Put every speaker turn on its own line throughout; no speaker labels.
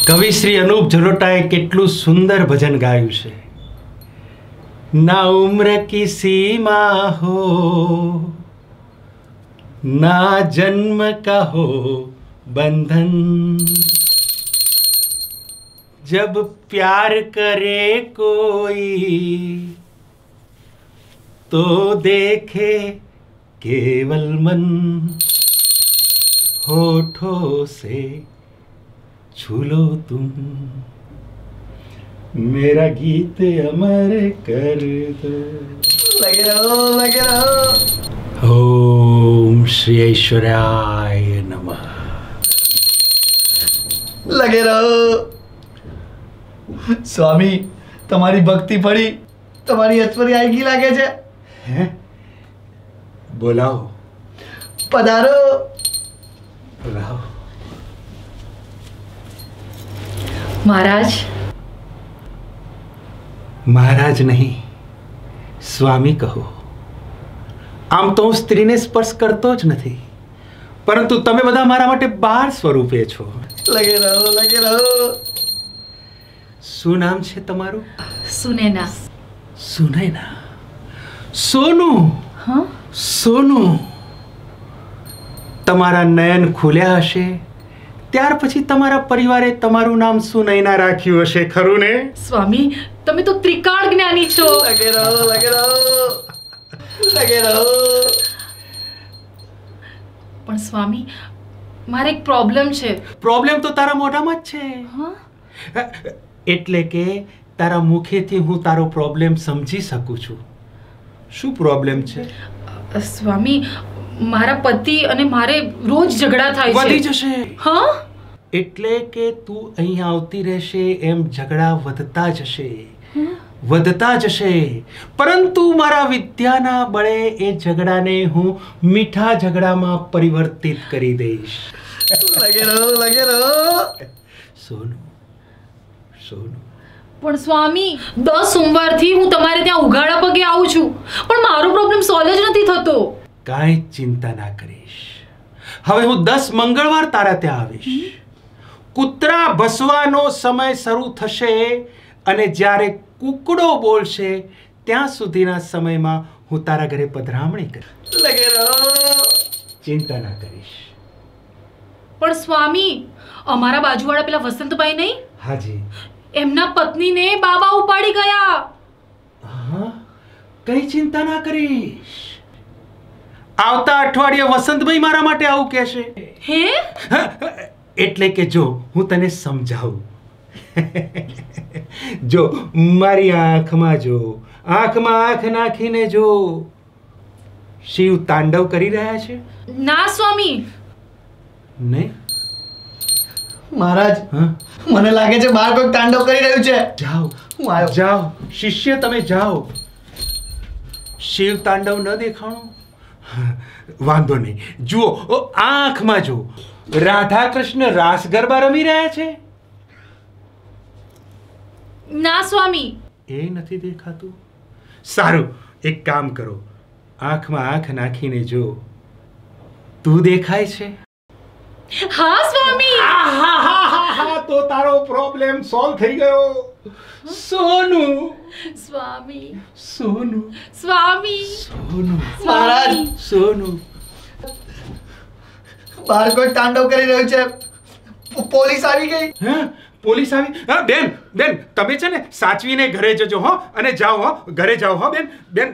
કવિ શ્રી અનુપ જલોટાએ કેટલું સુંદર ભજન ગાયું છે. ના ઉમ્ર કી સીમા હો, ના જન્મ કા હો बंधन, जब प्यार करे कोई तो देखे केवल मन, होठों से छू लो तुम, मेरा गीत अमर कर दो.
लगे रहो, लगे रहो.
ओम श्री ऐश्वर्याय नमः.
लगे रहो. स्वामी, તમારી ભક્તિ પડી, તમારી ઐશ્વર્ય આવી લાગે છે.
હે? બોલાવો.
પધારો.
બોલાવો.
મહારાજ.
મહારાજ નહીં, સ્વામી કહો. આમ તો હું સ્ત્રીને સ્પર્શ કરતો જ નથી, પરંતુ તમે બધા મારા માટે બાળ સ્વરૂપે છો.
લગે રહો, લગે રહો.
શું નામ છે તમારું?
સુનૈના.
સુનૈના. સોનું.
હા?
સોનું. તમારા નયન ખુલ્યા હશે ત્યાર પછી તમારા પરિવારે તમારું નામ સુનૈના રાખ્યું હશે, ખરું ને?
સ્વામી, તમે તો ત્રિકાળ જ્ઞાની છો.
લગે રહો, લગે રહો. લગે રહો.
પણ સ્વામી, મારે એક પ્રોબ્લેમ છે.
પ્રોબ્લેમ તો તારા મોઢામાં જ છે.
હા?
એટલે કે તારા મુખેથી હું તારો પ્રોબ્લેમ સમજી શકું છું. શું પ્રોબ્લેમ છે?
સ્વામી, મારા પતિ અને મારે રોજ ઝઘડા થાય છે.
વધી જશે.
હા?
એટલે કે તું અહીં આવતી રહેશે એમ ઝઘડા વધતા જશે, વધતા જશે. પરંતુ મારા વિદ્યાના બળે એ ઝઘડાને હું મીઠા ઝઘડામાં પરિવર્તિત કરી દઈશ.
લગે રહો, લગે રહો.
સોનું, સોનું.
પણ સ્વામી, 10 સોમવારથી હું તમારે ત્યાં ઉઘાડા પગે આવું છું, પણ મારો પ્રોબ્લેમ સોલ્વ જ નથી થતો.
કાંઈ ચિંતા ના કરીશ. હવે હું 10 મંગળવાર તારા ત્યાં આવીશ. કૂતરા ભસવાનો સમય શરૂ થશે અને જ્યારે કુકડો બોલશે ત્યાં સુધીના સમયમાં હું તારા ઘરે પધરામણી કરીશ.
લગે રહો.
ચિંતા ના કરીશ.
પણ સ્વામી, અમારા બાજુવાળા પેલા વસંતભાઈ નહીં,
હાજી.
એમના પત્નીને બાબા ઉપાડી ગયા.
હા, કઈ ચિંતા ના કરીશ. આવતા અઠવાડિયે વસંતભાઈ મારા માટે આવું કહેશે.
હે?
એટલે કે જો હું તને સમજાવું. જો મારી આંખમાં જો, આંખમાં આંખ નાખીને જો. શિવ તાંડવ કરી રહ્યા છે?
ના સ્વામી.
નહીં?
મહારાજ,
હા?
મને લાગે છે બહાર કોઈ તાંડવ કરી રહ્યું છે.
જાઓ,
હું આવ્યો.
જાઓ શિષ્ય, તમે જાઓ. શિવ તાંડવ ન દેખાણો? વાંધો નહીં. જુઓ, આંખમાં જુઓ. રાધા કૃષ્ણ રાસ ગરબા રમી રહ્યા છે?
ના સ્વામી.
એ નથી દેખાતું? સારું, એક કામ કરો. આંખમાં આંખ નાખીને જો. તું દેખાય છે?
હા સ્વામી.
તો તારો પ્રોબ્લેમ સોલ્વ થઈ ગયો. સોનું,
સ્વામી.
સોનું,
સ્વામી.
સોનું,
મહારાજ,
સોનું.
બહાર કોઈ તાંડવ કરી રહ્યું છે. પોલીસ આવી ગઈ.
હે? પોલીસ આવી? હા બેન, બેન તમે છે ને સાચવીને ઘરે જજો હો, અને જાઓ હો, ઘરે જાઓ હો બેન. બેન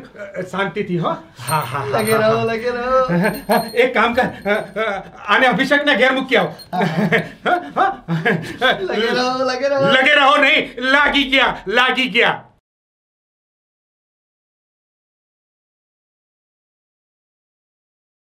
શાંતિથી હો. હા હા,
લગે રહો, લગે રહો.
એક કામ કર, આને અભિષેકના ઘેર મૂકી આવ.
લગે રહો, લગે રહો.
લગે રહો નહીં, લાગી ગયા, લાગી ગયા.